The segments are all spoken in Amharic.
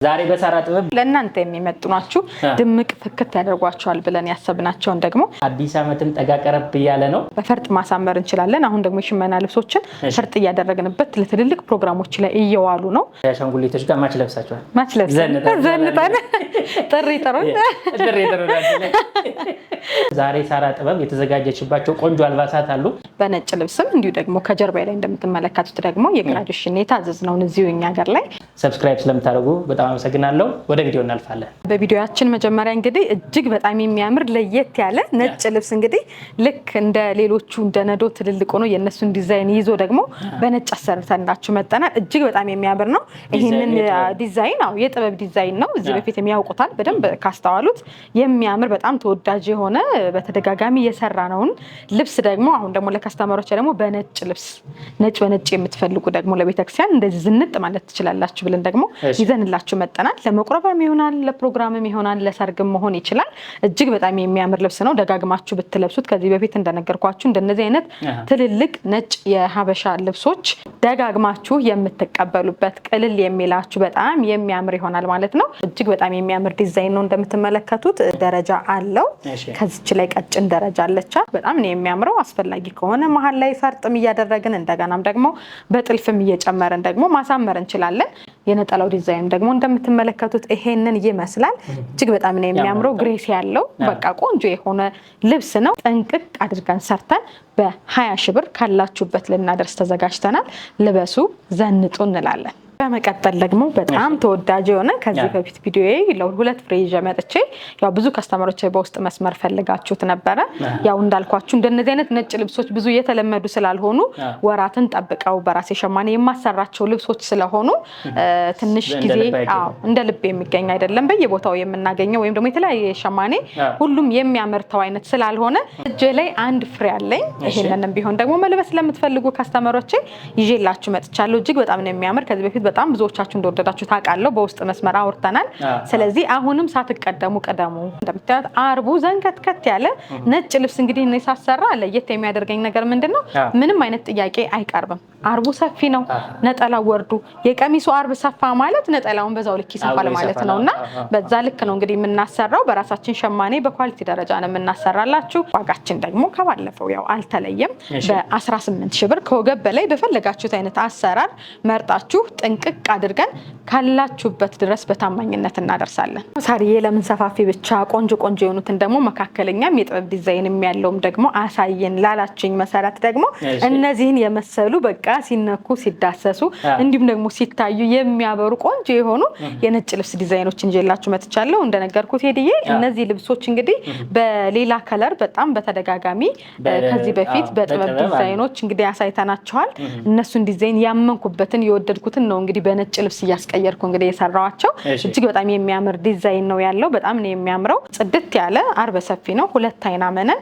ዛሬ በሳራ ጥበብ ለእናንተ የሚመጥኗችሁ ድምቅ ፍክት ያደርጓቸዋል ብለን ያሰብናቸውን ደግሞ አዲስ አመትም ጠጋ ቀረብ ያለ ነው በፈርጥ ማሳመር እንችላለን። አሁን ደግሞ የሽመና ልብሶችን ፈርጥ እያደረግንበት ለትልልቅ ፕሮግራሞች ላይ እየዋሉ ነው። ያሻንጉሊቶች ጋር ማች ለብሳቸዋል። ማች ለብሰን ዘንጠን ጥሪ ዛሬ ሳራ ጥበብ የተዘጋጀችባቸው ቆንጆ አልባሳት አሉ። በነጭ ልብስም እንዲሁ ደግሞ ከጀርባዬ ላይ እንደምትመለከቱት ደግሞ የግራጁዌሽን የታዘዝነውን እዚሁ እኛ ሀገር ላይ ሰብስክራይብ ስለምታደርጉ በጣም አመሰግናለሁ። ወደ ቪዲዮ እናልፋለን። በቪዲዮአችን መጀመሪያ እንግዲህ እጅግ በጣም የሚያምር ለየት ያለ ነጭ ልብስ እንግዲህ ልክ እንደ ሌሎቹ እንደ ነዶ ትልልቅ ሆኖ የነሱን ዲዛይን ይዞ ደግሞ በነጭ አሰርተንላችሁ መጣናል። እጅግ በጣም የሚያምር ነው። ይሄንን ዲዛይን የጥበብ ዲዛይን ነው። እዚህ በፊት የሚያውቁታል በደንብ ካስተዋሉት የሚያምር በጣም ተወዳጅ የሆነ በተደጋጋሚ የሰራነውን ልብስ ደግሞ አሁን ደግሞ ለከስተመሮች ደግሞ በነጭ ልብስ ነጭ በነጭ የምትፈልጉ ደግሞ ለቤተክርስቲያን እንደዚህ ዝንጥ ማለት ትችላላችሁ ብለን ደግሞ ይዘንላችሁ መጣናል። ለመቁረባም ይሆናል፣ ለፕሮግራምም ይሆናል፣ ለሰርግም መሆን ይችላል። እጅግ በጣም የሚያምር ልብስ ነው። ደጋግማችሁ ብትለብሱት ከዚህ በፊት እንደነገርኳችሁ እንደነዚህ አይነት ትልልቅ ነጭ የሀበሻ ልብሶች ደጋግማችሁ የምትቀበሉበት ቅልል የሚላችሁ በጣም የሚያምር ይሆናል ማለት ነው። እጅግ በጣም የሚያምር ዲዛይን ነው። እንደምትመለከቱት ደረጃ አለው። ከዚች ላይ ቀጭን ደረጃ አለቻት። በጣም ነው የሚያምረው። አስፈላጊ ከሆነ መሀል ላይ ፈርጥም እያደረግን እንደገናም ደግሞ በጥልፍም እየጨመረን ደግሞ ማሳመር እንችላለን። የነጠላው ዲዛይን ደግሞ እንደምትመለከቱት ይሄንን ይመስላል። እጅግ በጣም ነው የሚያምረው። ግሬስ ያለው በቃ ቆንጆ የሆነ ልብስ ነው። ጥንቅቅ አድርገን ሰርተን በ20 ሺህ ብር ካላችሁበት ልናደርስ ተዘጋጅተናል። ልበሱ፣ ዘንጡ እንላለን። በመቀጠል ደግሞ በጣም ተወዳጅ የሆነ ከዚህ በፊት ቪዲዮዬ ለሁለት ፍሬ ይዤ መጥቼ ብዙ ከስተመሮች በውስጥ መስመር ፈልጋችሁት ነበረ። እንዳልኳችሁ እንደነዚህ አይነት ነጭ ልብሶች ብዙ የተለመዱ ስላልሆኑ ወራትን ጠብቀው በራሴ ሸማኔ የማሰራቸው ልብሶች ስለሆኑ ትንሽ ጊዜ እንደ ልብ የሚገኝ አይደለም። በየቦታው የምናገኘው ወይም ደግሞ የተለያየ ሸማኔ ሁሉም የሚያመርተው አይነት ስላልሆነ እጄ ላይ አንድ ፍሬ አለኝ። ይሄንንም ቢሆን ደግሞ መልበስ ለምትፈልጉ ከስተመሮች ይዤላችሁ መጥቻለሁ። እጅግ በጣም ነው የሚያምር። ከዚህ በፊት በጣም ብዙዎቻችሁ እንደወደዳችሁ ታውቃለሁ። በውስጥ መስመር አውርተናል። ስለዚህ አሁንም ሳትቀደሙ ቀደሙ። እንደምታዩት አርቡ ዘንከትከት ያለ ነጭ ልብስ እንግዲህ እኔ ሳሰራ ለየት የሚያደርገኝ ነገር ምንድነው? ምንም አይነት ጥያቄ አይቀርብም። አርቡ ሰፊ ነው። ነጠላው ወርዱ የቀሚሱ አርብ ሰፋ ማለት ነጠላውን በዛው ልክ ይሰፋል ማለት ነውና በዛ ልክ ነው እንግዲህ የምናሰራው። በራሳችን ሸማኔ በኳሊቲ ደረጃ ነው የምናሰራላችሁ። ዋጋችን ደግሞ ከባለፈው አልተለየም። በ18 ሺህ ብር ከወገብ በላይ በፈለጋችሁት አይነት አሰራር መርጣችሁ ጥንቅቅ አድርገን ካላችሁበት ድረስ በታማኝነት እናደርሳለን። ሳሪዬ ለምን ሰፋፊ ብቻ ቆንጆ ቆንጆ የሆኑትን ደግሞ መካከለኛም የጥበብ ዲዛይን ያለውም ደግሞ አሳየን ላላችሁኝ መሰረት ደግሞ እነዚህን የመሰሉ በቃ ሲነኩ ሲዳሰሱ እንዲሁም ደግሞ ሲታዩ የሚያበሩ ቆንጆ የሆኑ የነጭ ልብስ ዲዛይኖችን ይዤላችሁ መጥቻለሁ። እንደነገርኩት ሄድዬ እነዚህ ልብሶች እንግዲህ በሌላ ከለር በጣም በተደጋጋሚ ከዚህ በፊት በጥበብ ዲዛይኖች እንግዲህ ያሳይተናቸዋል። እነሱን ዲዛይን ያመንኩበትን የወደድኩትን ነው እንግዲህ በነጭ ልብስ እያስቀየርኩ እንግዲህ የሰራዋቸው። እጅግ በጣም የሚያምር ዲዛይን ነው ያለው። በጣም ነው የሚያምረው። ጽድት ያለ አርበ ሰፊ ነው። ሁለት አይና መነን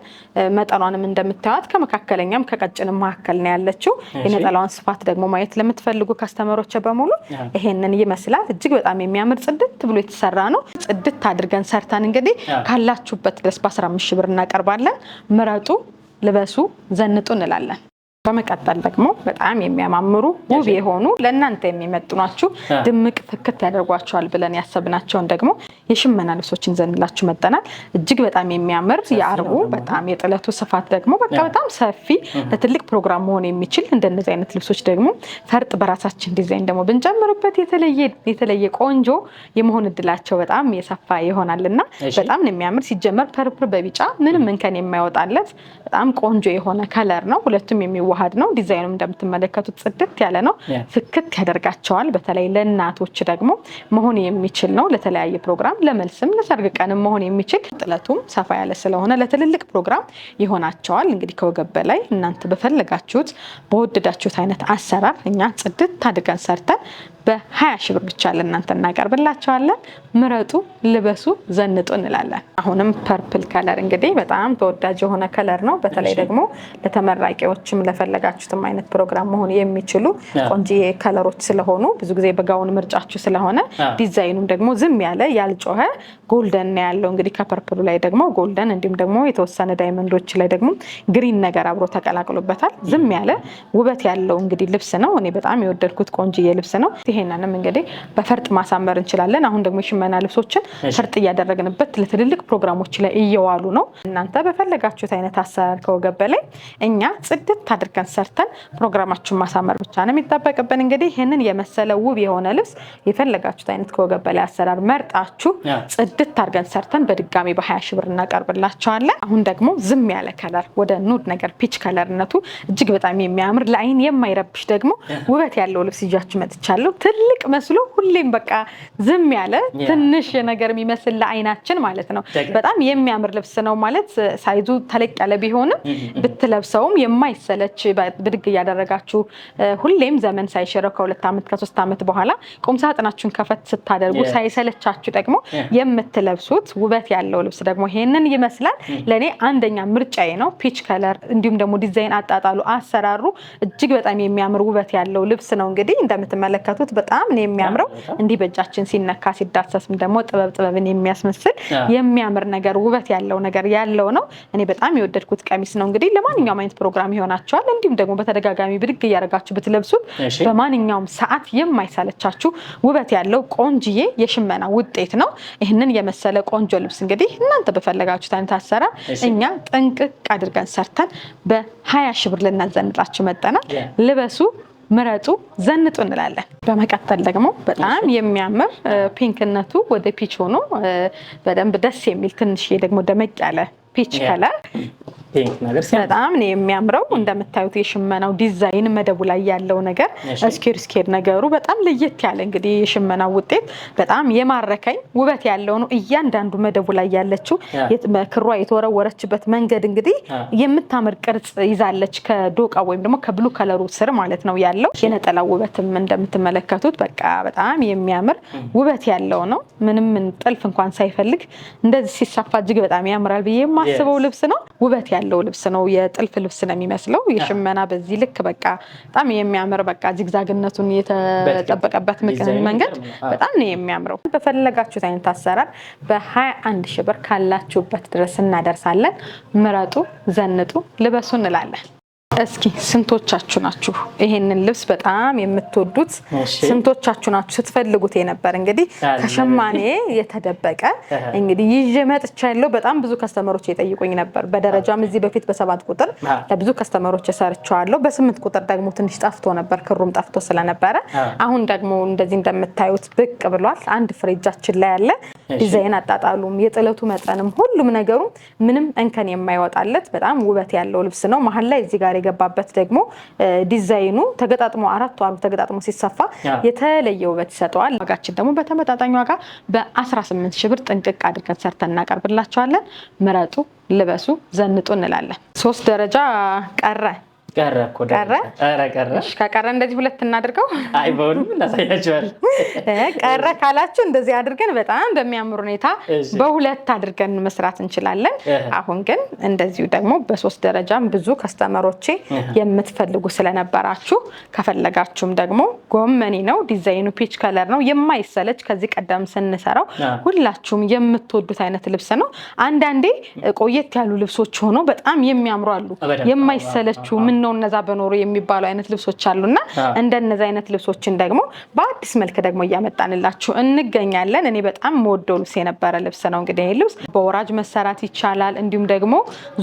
መጠኗንም እንደምታዩት ከመካከለኛም ከቀጭንም መካከል ነው ያለችው። የነጠላዋን ስፋት ደግሞ ማየት ለምትፈልጉ ከስተመሮች በሙሉ ይሄንን ይመስላል። እጅግ በጣም የሚያምር ጽድት ብሎ የተሰራ ነው። ጽድት አድርገን ሰርተን እንግዲህ ካላችሁበት ድረስ በ15 ሺህ ብር እናቀርባለን። ምረጡ፣ ልበሱ፣ ዘንጡ እንላለን። በመቀጠል ደግሞ በጣም የሚያማምሩ ውብ የሆኑ ለእናንተ የሚመጥኗችሁ ድምቅ ፍክት ያደርጓቸዋል ብለን ያሰብናቸውን ደግሞ የሽመና ልብሶችን ዘንላችሁ መጠናል። እጅግ በጣም የሚያምር የአርቡ በጣም የጥለቱ ስፋት ደግሞ በቃ በጣም ሰፊ ለትልቅ ፕሮግራም መሆን የሚችል እንደነዚህ አይነት ልብሶች ደግሞ ፈርጥ በራሳችን ዲዛይን ደግሞ ብንጨምርበት የተለየ ቆንጆ የመሆን እድላቸው በጣም የሰፋ ይሆናልና በጣም ነው የሚያምር። ሲጀመር ፐርፕር በቢጫ ምንም እንከን የማይወጣለት በጣም ቆንጆ የሆነ ከለር ነው። ሁለቱም የሚዋሃድ ነው። ዲዛይኑም እንደምትመለከቱት ጽድት ያለ ነው። ፍክት ያደርጋቸዋል። በተለይ ለእናቶች ደግሞ መሆን የሚችል ነው። ለተለያየ ፕሮግራም ለመልስም ለሰርግ ቀንም መሆን የሚችል ጥለቱም ሰፋ ያለ ስለሆነ ለትልልቅ ፕሮግራም ይሆናቸዋል። እንግዲህ ከወገብ በላይ እናንተ በፈለጋችሁት በወደዳችሁት አይነት አሰራር እኛ ጽድት አድርገን ሰርተን በ20 ሺህ ብር ብቻ ለእናንተ እናቀርብላችኋለን። ምረጡ፣ ልበሱ፣ ዘንጡ እንላለን። አሁንም ፐርፕል ከለር እንግዲህ በጣም ተወዳጅ የሆነ ከለር ነው። በተለይ ደግሞ ለተመራቂዎችም ለፈለጋችሁትም አይነት ፕሮግራም መሆን የሚችሉ ቆንጆ ከለሮች ስለሆኑ ብዙ ጊዜ በጋውን ምርጫችሁ ስለሆነ ዲዛይኑም ደግሞ ዝም ያለ ያልጮኸ ጎልደን ነው ያለው። እንግዲህ ከፐርፕሉ ላይ ደግሞ ጎልደን እንዲሁም ደግሞ የተወሰነ ዳይመንዶች ላይ ደግሞ ግሪን ነገር አብሮ ተቀላቅሎበታል። ዝም ያለ ውበት ያለው እንግዲህ ልብስ ነው። እኔ በጣም የወደድኩት ቆንጆዬ ልብስ ነው። ይሄንንም እንግዲህ በፈርጥ ማሳመር እንችላለን። አሁን ደግሞ የሽመና ልብሶችን ፈርጥ እያደረግንበት ለትልልቅ ፕሮግራሞች ላይ እየዋሉ ነው። እናንተ በፈለጋችሁት አይነት አሰራር ከወገብ በላይ እኛ ጽድት አድርገን ሰርተን ፕሮግራማችሁን ማሳመር ብቻ ነው የሚጠበቅብን። እንግዲህ ይህንን የመሰለ ውብ የሆነ ልብስ የፈለጋችሁት አይነት ከወገብ በላይ አሰራር መርጣችሁ ጽድት አድርገን ሰርተን በድጋሚ በ20 ሺህ ብር እናቀርብላችኋለን። አሁን ደግሞ ዝም ያለ ከለር ወደ ኑድ ነገር ፒች ከለርነቱ እጅግ በጣም የሚያምር ለአይን የማይረብሽ ደግሞ ውበት ያለው ልብስ ይዣችሁ መጥቻለሁ። ትልቅ መስሎ ሁሌም በቃ ዝም ያለ ትንሽ ነገር የሚመስል ለአይናችን ማለት ነው በጣም የሚያምር ልብስ ነው። ማለት ሳይዙ ተለቅ ያለ ቢሆንም ብትለብሰውም የማይሰለች ብድግ እያደረጋችሁ ሁሌም ዘመን ሳይሽረው ከ2 ዓመት ከ3 ዓመት በኋላ ቁምሳጥናችሁን ከፈት ስታደርጉ ሳይሰለቻችሁ ደግሞ የምትለብሱት ውበት ያለው ልብስ ደግሞ ይሄንን ይመስላል። ለኔ አንደኛ ምርጫዬ ነው። ፒች ከለር እንዲሁም ደግሞ ዲዛይን አጣጣሉ አሰራሩ እጅግ በጣም የሚያምር ውበት ያለው ልብስ ነው። እንግዲህ እንደምትመለከቱት በጣም ነው የሚያምረው። እንዲህ በእጃችን ሲነካ ሲዳሰስም ደግሞ ጥበብን የሚያስመስል የሚያምር ነገር ውበት ያለው ነገር ያለው ነው። እኔ በጣም የወደድኩት ቀሚስ ነው። እንግዲህ ለማንኛውም አይነት ፕሮግራም ይሆናችኋል። እንዲሁም ደግሞ በተደጋጋሚ ብድግ እያደረጋችሁ ብትለብሱት በማንኛውም ሰዓት የማይሰለቻችሁ ውበት ያለው ቆንጅዬ የሽመና ውጤት ነው። ይህንን የመሰለ ቆንጆ ልብስ እንግዲህ እናንተ በፈለጋችሁት አይነት አሰራር እኛ ጥንቅቅ አድርገን ሰርተን በ20 ሺህ ብር ልናዘንጣችሁ መጠናል። ልበሱ፣ ምረጡ፣ ዘንጡ እንላለን። በመቀጠል ደግሞ በጣም የሚያምር ፒንክነቱ ወደ ፒች ሆኖ በደንብ ደስ የሚል ትንሽዬ ደግሞ ደመቅ ያለ ፒች ከለር በጣም ነው የሚያምረው። እንደምታዩት የሽመናው ዲዛይን መደቡ ላይ ያለው ነገር ስኬር ነገሩ በጣም ለየት ያለ እንግዲህ የሽመናው ውጤት በጣም የማረከኝ ውበት ያለው ነው። እያንዳንዱ መደቡ ላይ ያለችው ክሯ የተወረወረችበት መንገድ እንግዲህ የምታምር ቅርጽ ይዛለች ከዶቃ ወይም ደግሞ ከብሉ ከለሩ ስር ማለት ነው ያለው። የነጠላው ውበትም እንደምትመለከቱት በቃ በጣም የሚያምር ውበት ያለው ነው። ምንም ጥልፍ እንኳን ሳይፈልግ እንደዚህ ሲሰፋ እጅግ በጣም ያምራል ብዬ የማስበው ልብስ ነው። ውበት ያለው ልብስ ነው። የጥልፍ ልብስ ነው የሚመስለው። የሽመና በዚህ ልክ በቃ በጣም የሚያምር በቃ ዚግዛግነቱን የተጠበቀበት መንገድ በጣም ነው የሚያምረው። በፈለጋችሁት አይነት አሰራር በ21 ሺህ ብር ካላችሁበት ድረስ እናደርሳለን። ምረጡ፣ ዘንጡ፣ ልበሱ እንላለን። እስኪ ስንቶቻችሁ ናችሁ ይሄንን ልብስ በጣም የምትወዱት? ስንቶቻችሁ ናችሁ ስትፈልጉት የነበር? እንግዲህ ከሸማኔ የተደበቀ እንግዲህ ይዤ መጥቻለሁ። በጣም ብዙ ከስተመሮች የጠይቁኝ ነበር። በደረጃም እዚህ በፊት በ7 ቁጥር ለብዙ ከስተመሮች ሰርቻለሁ። በ8 ቁጥር ደግሞ ትንሽ ጠፍቶ ነበር፣ ክሩም ጠፍቶ ስለነበረ አሁን ደግሞ እንደዚህ እንደምታዩት ብቅ ብሏል። አንድ ፍሬ እጃችን ላይ ያለ ዲዛይን አጣጣሉም የጥለቱ መጠንም ሁሉም ነገሩ ምንም እንከን የማይወጣለት በጣም ውበት ያለው ልብስ ነው። መሀል ላይ እዚህ ጋር የገባበት ደግሞ ዲዛይኑ ተገጣጥሞ አራቱ አሩ ተገጣጥሞ ሲሰፋ የተለየ ውበት ይሰጠዋል። ዋጋችን ደግሞ በተመጣጣኝ ዋጋ በ18 ሺህ ብር ጥንቅቅ አድርገን ሰርተን እናቀርብላችኋለን። ምረጡ፣ ልበሱ፣ ዘንጡ እንላለን። 3 ደረጃ ቀረ። ከቀረ እንደዚህ 2 እናድርገው። አይ በሁሉ እናሳያቸዋለን። ቀረ ካላችሁ እንደዚህ አድርገን በጣም በሚያምር ሁኔታ በ2 አድርገን መስራት እንችላለን። አሁን ግን እንደዚሁ ደግሞ በ3 ደረጃም ብዙ ከስተመሮቼ የምትፈልጉ ስለነበራችሁ ከፈለጋችሁም ደግሞ ጎመኒ ነው ዲዛይኑ ፒች ከለር ነው የማይሰለች ከዚህ ቀደም ስንሰራው ሁላችሁም የምትወዱት አይነት ልብስ ነው። አንዳንዴ ቆየት ያሉ ልብሶች ሆኖ በጣም የሚያምሩ አሉ የማይሰለቹ ምን ነው እነዛ በኖሩ የሚባሉ አይነት ልብሶች አሉና እንደነዛ አይነት ልብሶችን ደግሞ በአዲስ መልክ ደግሞ እያመጣንላችሁ እንገኛለን። እኔ በጣም ወደው ልብስ የነበረ ልብስ ነው። እንግዲህ ይሄ ልብስ በወራጅ መሰራት ይቻላል። እንዲሁም ደግሞ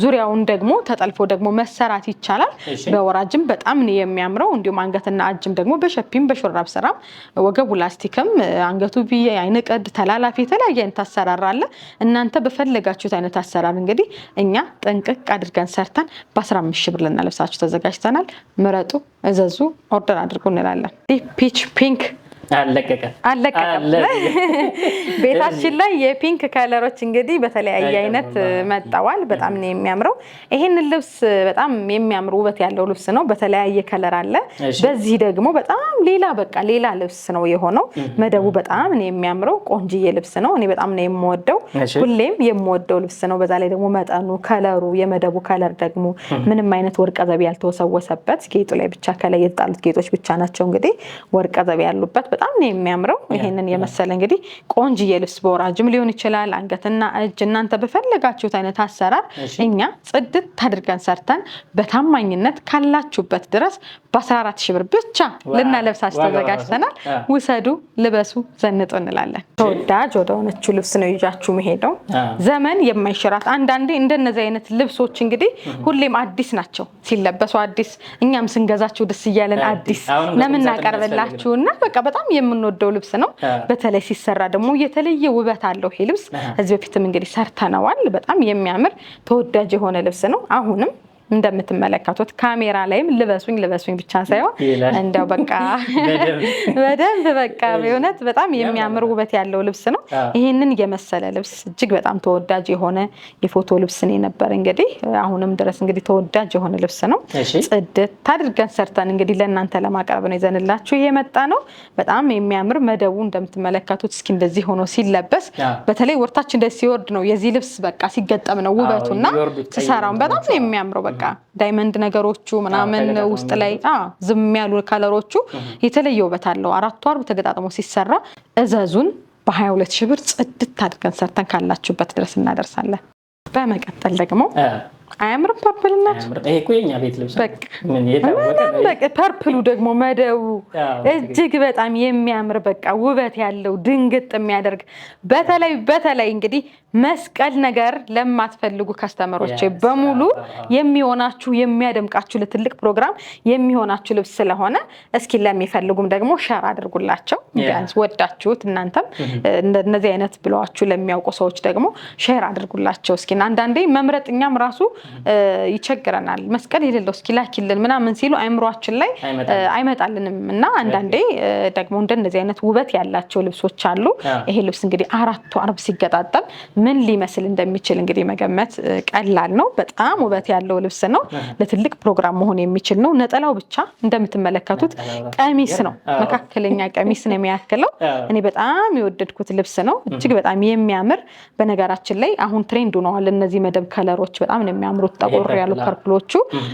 ዙሪያውን ደግሞ ተጠልፎ ደግሞ መሰራት ይቻላል። በወራጅም በጣም ነው የሚያምረው። እንዲሁም አንገትና እጅም ደግሞ በሸፒም በሹራብ ስራም ወገቡ ላስቲክም አንገቱ ቢየ አይነ ቀድ ተላላፊ የተለያየ አይነት አሰራር አለ። እናንተ በፈለጋችሁት አይነት አሰራር እንግዲህ እኛ ጥንቅቅ አድርገን ሰርተን በ15 ሺህ ብር ልናለብሳችሁ ተዘጋጅተናል። ምረጡ፣ እዘዙ፣ ኦርደር አድርጉ እንላለን። ፒች ፒንክ አለቀቀም። ቤታችን ላይ የፒንክ ከለሮች እንግዲህ በተለያየ አይነት መጣዋል። በጣም ነው የሚያምረው። ይሄን ልብስ በጣም የሚያምር ውበት ያለው ልብስ ነው። በተለያየ ከለር አለ። በዚህ ደግሞ በጣም ሌላ ልብስ ነው የሆነው። መደቡ በጣም ነው የሚያምረው። ቆንጅዬ ልብስ ነው። እኔ በጣም ነው የምወደው። ሁሌም የምወደው ልብስ ነው። በዛ ላይ ደግሞ መጠኑ፣ ከለሩ፣ የመደቡ ከለር ደግሞ ምንም አይነት ወርቀ ዘብ ያልተወሰወሰበት ጌጡ ላይ ብቻ ከላይ የተጣሉት ጌጦች ብቻ ናቸው እንግዲህ ወርቀ ዘብ ያሉበት በጣም ነው የሚያምረው። ይሄንን የመሰለ እንግዲህ ቆንጅዬ ልብስ በወራጅም ሊሆን ይችላል፣ አንገትና እጅ እናንተ በፈለጋችሁት አይነት አሰራር እኛ ጽድት አድርገን ሰርተን በታማኝነት ካላችሁበት ድረስ በ14,000 ብር ብቻ ልናለብሳችሁ ተዘጋጅተናል። ውሰዱ፣ ልበሱ፣ ዘንጡ እንላለን። ተወዳጅ ወደ ሆነችው ልብስ ነው ይዣችሁ መሄደው። ዘመን የማይሽራት አንዳንዴ እንደነዚህ አይነት ልብሶች እንግዲህ ሁሌም አዲስ ናቸው ሲለበሱ አዲስ፣ እኛም ስንገዛቸው ደስ እያለን አዲስ ለምናቀርብላችሁና በቃ በጣም የምንወደው ልብስ ነው። በተለይ ሲሰራ ደግሞ የተለየ ውበት አለው ይሄ ልብስ። እዚህ በፊትም እንግዲህ ሰርተነዋል። በጣም የሚያምር ተወዳጅ የሆነ ልብስ ነው። አሁንም እንደምትመለከቱት ካሜራ ላይም ልበሱኝ ብቻ ሳይሆን እንደው በቃ በደንብ በቃ በእውነት በጣም የሚያምር ውበት ያለው ልብስ ነው። ይሄንን የመሰለ ልብስ እጅግ በጣም ተወዳጅ የሆነ የፎቶ ልብስ ነው ነበር። እንግዲህ አሁንም ድረስ እንግዲህ ተወዳጅ የሆነ ልብስ ነው። ጽድት አድርገን ሰርተን እንግዲህ ለእናንተ ለማቅረብ ነው ይዘንላችሁ የመጣ ነው። በጣም የሚያምር መደቡ እንደምትመለከቱት እስኪ እንደዚህ ሆኖ ሲለበስ በተለይ ወርታችን እንደዚህ ሲወርድ ነው የዚህ ልብስ በቃ ሲገጠም ነው ውበቱና ሲሰራው በጣም ነው የሚያምረው። በቃ ዳይመንድ ነገሮቹ ምናምን ውስጥ ላይ ዝም ያሉ ከለሮቹ የተለየ ውበት አለው። 4 ወር ተገጣጥሞ ሲሰራ እዘዙን። በ22,000 ብር ጽድት አድርገን ሰርተን ካላችሁበት ድረስ እናደርሳለን። በመቀጠል ደግሞ አያምርም? ፐርፕልነት ይሄ እኮ የኛ ቤት ልብስ በቃ ፐርፕሉ ደግሞ መደቡ እጅግ በጣም የሚያምር በቃ ውበት ያለው ድንግጥ የሚያደርግ በተለይ እንግዲህ መስቀል ነገር ለማትፈልጉ ከስተመሮች በሙሉ የሚሆናችሁ የሚያደምቃችሁ ለትልቅ ፕሮግራም የሚሆናችሁ ልብስ ስለሆነ እስኪ ለሚፈልጉም ደግሞ ሸር አድርጉላቸው። ቢያንስ ወዳችሁት እናንተም እንደነዚህ አይነት ብለዋችሁ ለሚያውቁ ሰዎች ደግሞ ሸር አድርጉላቸው። እስኪ አንዳንዴ መምረጥኛም ራሱ ይቸግረናል። መስቀል የሌለው እስኪ ላኪልን ምናምን ሲሉ አይምሯችን ላይ አይመጣልንም እና አንዳንዴ ደግሞ እንደነዚህ አይነት ውበት ያላቸው ልብሶች አሉ። ይሄ ልብስ እንግዲህ 4 አርብ ሲገጣጠም ምን ሊመስል እንደሚችል እንግዲህ መገመት ቀላል ነው። በጣም ውበት ያለው ልብስ ነው። ለትልቅ ፕሮግራም መሆን የሚችል ነው። ነጠላው ብቻ እንደምትመለከቱት ቀሚስ ነው። መካከለኛ ቀሚስ ነው የሚያክለው። እኔ በጣም የወደድኩት ልብስ ነው። እጅግ በጣም የሚያምር በነገራችን ላይ አሁን ትሬንድ ሆነዋል እነዚህ መደብ ከለሮች በጣም ነው የሚያምሩት። ጠቆር ያሉ ፐርፕሎቹ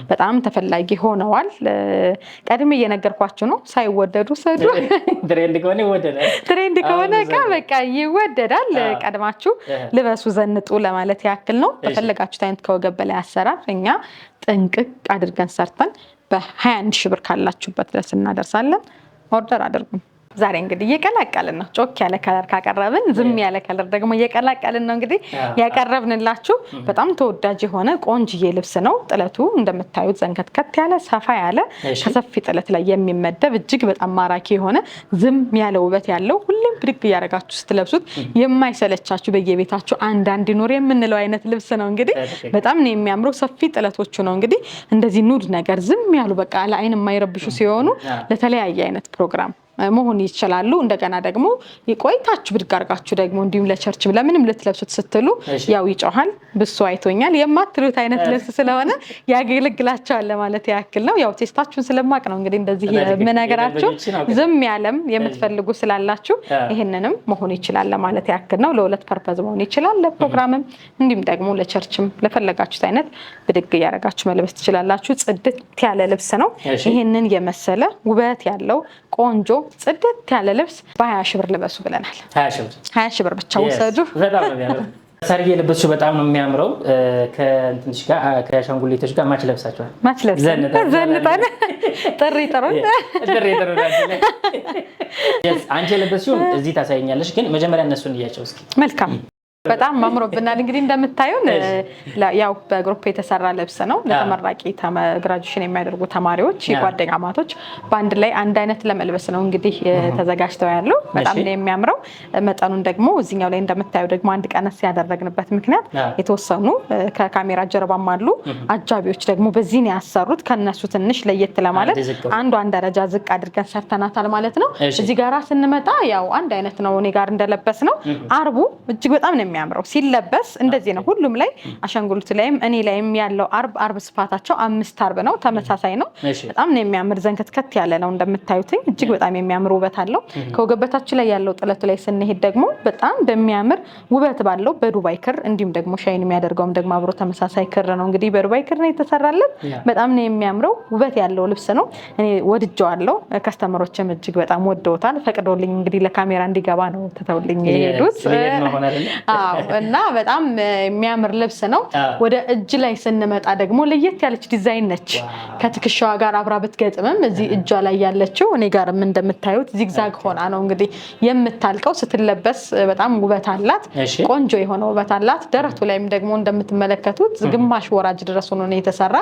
በጣም ተፈላጊ ሆነዋል። ቀድሜ እየነገርኳችሁ ነው። ሳይወደዱ ሰዱ። ትሬንድ ከሆነ በቃ ይወደዳል። ቀድማችሁ ልበሱ ዘንጡ ለማለት ያክል ነው። በፈለጋችሁት አይነት ከወገብ በላይ አሰራር እኛ ጥንቅቅ አድርገን ሰርተን በ21,000 ብር ካላችሁበት ድረስ እናደርሳለን። ኦርደር አድርጉ። ዛሬ እንግዲህ እየቀላቀልን ነው። ጮክ ያለ ከለር ካቀረብን ዝም ያለ ከለር ደግሞ እየቀላቀልን ነው እንግዲህ ያቀረብንላችሁ። በጣም ተወዳጅ የሆነ ቆንጅዬ ልብስ ነው። ጥለቱ እንደምታዩት ዘንከትከት ያለ ሰፋ ያለ ከሰፊ ጥለት ላይ የሚመደብ እጅግ በጣም ማራኪ የሆነ ዝም ያለ ውበት ያለው ሁሌም ብድግ እያደረጋችሁ ስትለብሱት የማይሰለቻችሁ በየቤታችሁ አንዳንድ ኖር የምንለው አይነት ልብስ ነው። እንግዲህ በጣም ነው የሚያምረው። ሰፊ ጥለቶቹ ነው እንግዲህ እንደዚህ ኑድ ነገር ዝም ያሉ በቃ ለአይን የማይረብሹ ሲሆኑ ለተለያየ አይነት ፕሮግራም መሆን ይችላሉ። እንደገና ደግሞ ቆይታችሁ ብድግ አድርጋችሁ ደግሞ እንዲሁም ለቸርችም ለምንም ልትለብሱት ስትሉ ያው ይጮሃል ብሶ አይቶኛል የማትሉት አይነት ልብስ ስለሆነ ያገለግላችኋል ለማለት ያክል ነው። ያው ቴስታችሁን ስለማቅ ነው እንግዲህ እንደዚህ የምነግራችሁ። ዝም ያለም የምትፈልጉ ስላላችሁ ይሄንንም መሆን ይችላል ለማለት ያክል ነው። ለሁለት ፐርፐዝ መሆን ይችላል፣ ለፕሮግራምም እንዲሁም ደግሞ ለቸርችም ለፈለጋችሁት አይነት ብድግ ያደርጋችሁ መልበስ ትችላላችሁ። ጽድት ያለ ልብስ ነው። ይሄንን የመሰለ ውበት ያለው ቆንጆ ጽድት ያለ ልብስ በ20,000 ብር ልበሱ ብለናል። 20,000 ብር ብቻ ውሰዱ። ሰርጌ ልብሱ በጣም ነው የሚያምረው። ከእንትንሽ ጋር ከሻንጉሊቶች ጋር ማች ለብሳችኋል። ማች ለብሰን ዘንጠን ጥሪ ጥሩ አንቺ የለበስሽውን እዚህ ታሳየኛለሽ፣ ግን መጀመሪያ እነሱን እያቸው እስኪ። መልካም በጣም ማምሮብናል። እንግዲህ እንደምታዩን ያው በግሩፕ የተሰራ ልብስ ነው። ለተመራቂ ግራጁዌሽን የሚያደርጉ ተማሪዎች የጓደኛ ማቶች በአንድ ላይ አንድ አይነት ለመልበስ ነው እንግዲህ ተዘጋጅተው ያለው። በጣም ነው የሚያምረው። መጠኑን ደግሞ እዚህኛው ላይ እንደምታዩ ደግሞ አንድ ቀነስ ያደረግንበት ምክንያት የተወሰኑ ከካሜራ ጀርባም አሉ አጃቢዎች ደግሞ በዚህ ነው ያሰሩት። ከነሱ ትንሽ ለየት ለማለት አንዷን ደረጃ ዝቅ አድርገን ሰርተናታል ማለት ነው። እዚህ ጋራ ስንመጣ ያው አንድ አይነት ነው እኔ ጋር እንደለበስ ነው። አርቡ እጅግ በጣም ነው የሚያምረው ሲለበስ እንደዚህ ነው። ሁሉም ላይ አሻንጉሊት ላይም እኔ ላይም ያለው አርብ ስፋታቸው 5 አርብ ነው። ተመሳሳይ ነው። በጣም ነው የሚያምር ዘንከትከት ያለ ነው እንደምታዩት እጅግ በጣም የሚያምር ውበት አለው። ከወገበታችን ላይ ያለው ጥለቱ ላይ ስንሄድ ደግሞ በጣም በሚያምር ውበት ባለው በዱባይ ክር እንዲሁም ደግሞ ሻይን የሚያደርገውም ደግሞ አብሮ ተመሳሳይ ክር ነው። እንግዲህ በዱባይ ክር ነው የተሰራለት። በጣም ነው የሚያምረው ውበት ያለው ልብስ ነው። እኔ ወድጄዋለሁ። ከስተመሮችም እጅግ በጣም ወደውታል። ፈቅዶልኝ እንግዲህ ለካሜራ እንዲገባ ነው ተተውልኝ የሄዱት እና በጣም የሚያምር ልብስ ነው። ወደ እጅ ላይ ስንመጣ ደግሞ ለየት ያለች ዲዛይን ነች። ከትከሻዋ ጋር አብራ ብትገጥምም እዚህ እጇ ላይ ያለችው እኔ ጋርም እንደምታዩት ዚግዛግ ሆና ነው እንግዲህ የምታልቀው። ስትለበስ በጣም ውበት አላት። ቆንጆ የሆነ ውበት አላት። ደረቱ ላይም ደግሞ እንደምትመለከቱት ግማሽ ወራጅ ድረስ ሆኖ ነው የተሰራ።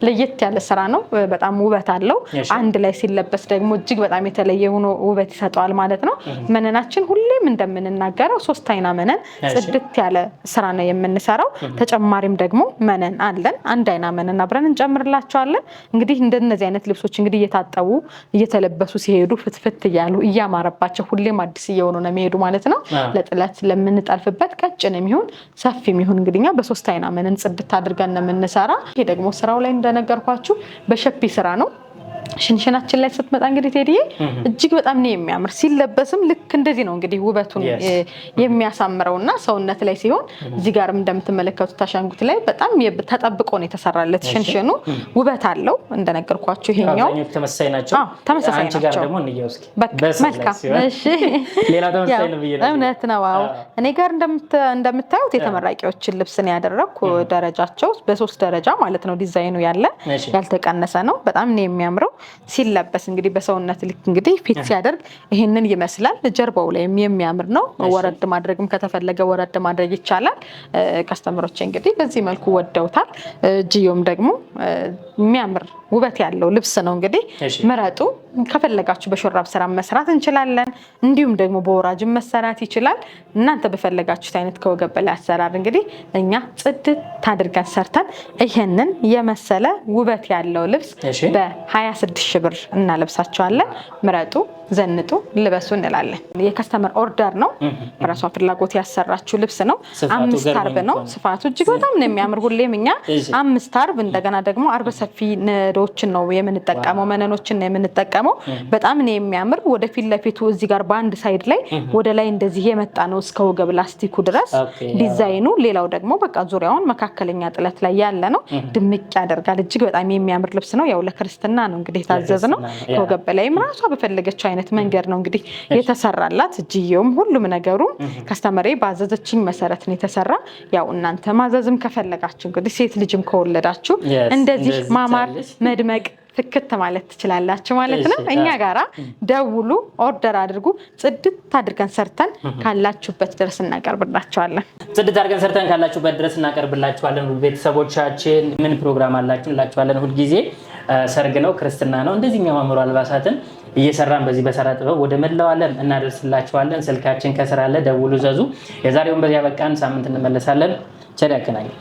ለየት ያለ ስራ ነው። በጣም ውበት አለው። አንድ ላይ ሲለበስ ደግሞ እጅግ በጣም የተለየ ሆኖ ውበት ይሰጠዋል ማለት ነው። መነናችን ሁሌም እንደምንናገረው 3 አይና መነን ጽድት ያለ ስራ ነው የምንሰራው። ተጨማሪም ደግሞ መነን አለን። አንድ አይና መነን አብረን እንጨምርላቸዋለን። እንግዲህ እንደነዚህ አይነት ልብሶች እንግዲህ እየታጠቡ እየተለበሱ ሲሄዱ ፍትፍት እያሉ እያማረባቸው ሁሌም አዲስ እየሆኑ ነው የሚሄዱ ማለት ነው። ለጥለት ለምንጠልፍበት ቀጭን የሚሆን ሰፊ የሚሆን እንግዲህ በ3 አይና መነን ጽድት አድርገን ነው የምንሰራ። ይሄ ደግሞ ስራው ላይ እንደነገርኳችሁ በሸፒ ስራ ነው። ሽንሽናችን ላይ ስትመጣ እንግዲህ ቴዲዬ እጅግ በጣም ነው የሚያምር ሲለበስም ልክ እንደዚህ ነው እንግዲህ ውበቱን የሚያሳምረውና ሰውነት ላይ ሲሆን እዚህ ጋርም እንደምትመለከቱት አሻንጉሊት ላይ በጣም ተጠብቆ ነው የተሰራለት። ሽንሽኑ ውበት አለው እንደነገርኳችሁ። ይሄኛው ተመሳሳይ ናቸው። ተመሳሳይ ናቸው። ጋር ደግሞ እንየው እስኪ። መልካም እሺ። ሌላ ተመሳሳይ ነው ብዬ ነው። እውነት ነው። አዎ እኔ ጋር እንደምታዩት የተመራቂዎችን ልብስ ነው ያደረኩ። ደረጃቸው በ3 ደረጃ ማለት ነው ዲዛይኑ ያለ ያልተቀነሰ ነው። በጣም ነው የሚያምረው ሲለበስ እንግዲህ በሰውነት ልክ እንግዲህ ፊት ሲያደርግ ይሄንን ይመስላል። ጀርባው ላይም የሚያምር ነው። ወረድ ማድረግም ከተፈለገ ወረድ ማድረግ ይቻላል። ከስተመሮች እንግዲህ በዚህ መልኩ ወደውታል። እጅዮም ደግሞ የሚያምር ውበት ያለው ልብስ ነው። እንግዲህ ምረጡ። ከፈለጋችሁ በሹራብ ስራ መስራት እንችላለን። እንዲሁም ደግሞ በወራጅ መሰራት ይችላል። እናንተ በፈለጋችሁት አይነት ከወገብ በላይ አሰራር እንግዲህ እኛ ጽድት አድርገን ሰርተን ይሄንን የመሰለ ውበት ያለው ልብስ በ26 ሺህ ብር እናለብሳቸዋለን። ምረጡ፣ ዘንጡ፣ ልበሱ እንላለን። የከስተመር ኦርደር ነው። በራሷ ፍላጎት ያሰራችው ልብስ ነው። 5 አርብ ነው ስፋቱ። እጅግ በጣም ነው የሚያምር። ሁሌም እኛ 5 አርብ እንደገና ደግሞ አርበ ሰፊ ነዶችን ነው የምንጠቀመው፣ መነኖችን ነው የምንጠቀመው። በጣም ነው የሚያምር። ወደ ፊት ለፊቱ እዚህ ጋር በአንድ ሳይድ ላይ ወደ ላይ እንደዚህ የመጣ ነው እስከ ወገብ ላስቲኩ ድረስ ዲዛይኑ። ሌላው ደግሞ በቃ ዙሪያውን መካከለኛ ጥለት ላይ ያለ ነው። ድምቅ ያደርጋል። እጅግ በጣም የሚያምር ልብስ ነው። ያው ለክርስትና ነው እንግዲህ የታዘዝ ነው። ከወገብ በላይም ራሷ በፈለገችው አይነት መንገድ ነው እንግዲህ የተሰራላት። እጅየውም ሁሉም ነገሩ ከስተመሬ ባዘዘችኝ መሰረት ነው የተሰራ። ያው እናንተ ማዘዝም ከፈለጋችሁ እንግዲህ ሴት ልጅም ከወለዳችሁ እንደዚህ ማማር መድመቅ ፍክት ማለት ትችላላችሁ ማለት ነው። እኛ ጋራ ደውሉ፣ ኦርደር አድርጉ። ጽድት አድርገን ሰርተን ካላችሁበት ድረስ እናቀርብላችኋለን። ጽድት አድርገን ሰርተን ካላችሁበት ድረስ እናቀርብላችኋለን። ቤተሰቦቻችን ምን ፕሮግራም አላችሁ እንላችኋለን። ሁል ጊዜ ሰርግ ነው፣ ክርስትና ነው። እንደዚህ የሚያማምሩ አልባሳትን እየሰራን በዚህ በሰራ ጥበብ ወደ መላው ዓለም እናደርስላችኋለን። ስልካችን ከስር አለ፣ ደውሉ፣ ዘዙ። የዛሬውን በዚያ በቃን። ሳምንት እንመለሳለን። ቸር ያገናኘን።